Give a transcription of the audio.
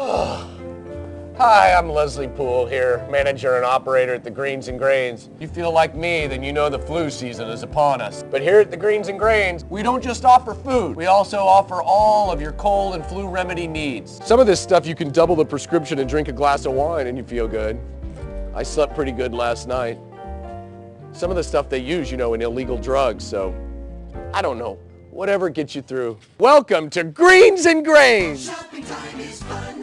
Hi, I'm Leslie Poole here, manager and operator at the Greens and Grains. If you feel like me, then you know the flu season is upon us. But here at the Greens and Grains, we don't just offer food. We also offer all of your cold and flu remedy needs. Some of this stuff you can double the prescription and drink a glass of wine and you feel good. I slept pretty good last night. Some of the stuff they use, in illegal drugs, so I don't know. Whatever gets you through. Welcome to Greens and Grains. Shopping time is fun.